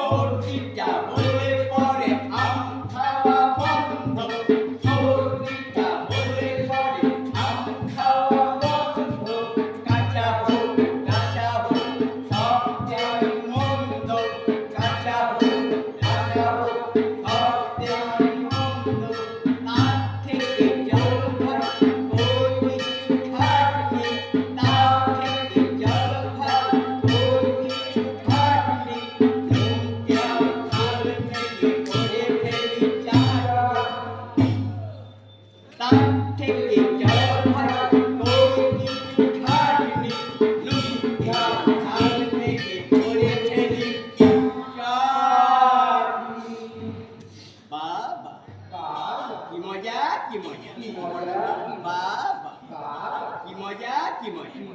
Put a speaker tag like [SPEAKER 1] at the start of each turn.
[SPEAKER 1] সর্দিটা হলে পরে আম খাওয়া বন্ধ, সর্দিটা হলে পরে আম খাওয়া বন্ধ, কাঁচা হোক কাঁচা হোক সব দেওয়াই মন্দ, কাঁচা হোক কাঁচা হোক সব দেওয়াই মন্দ, তার থেকে জল ভাই ওই কিছু খাটনি, তার থেকে জল ভাই ওই কিছু খাটনি, নুন দেওয়া ঝাল মেঘে করে ফেলি চাটনি, তার থেকে জল ভাই ওই কিছু খাটনি, নুন দেওয়া ঝাল মেঘে করে ফেলি চাটনি। বাবা কি মজা কি মজা, বাবা কি মজা কি মজা।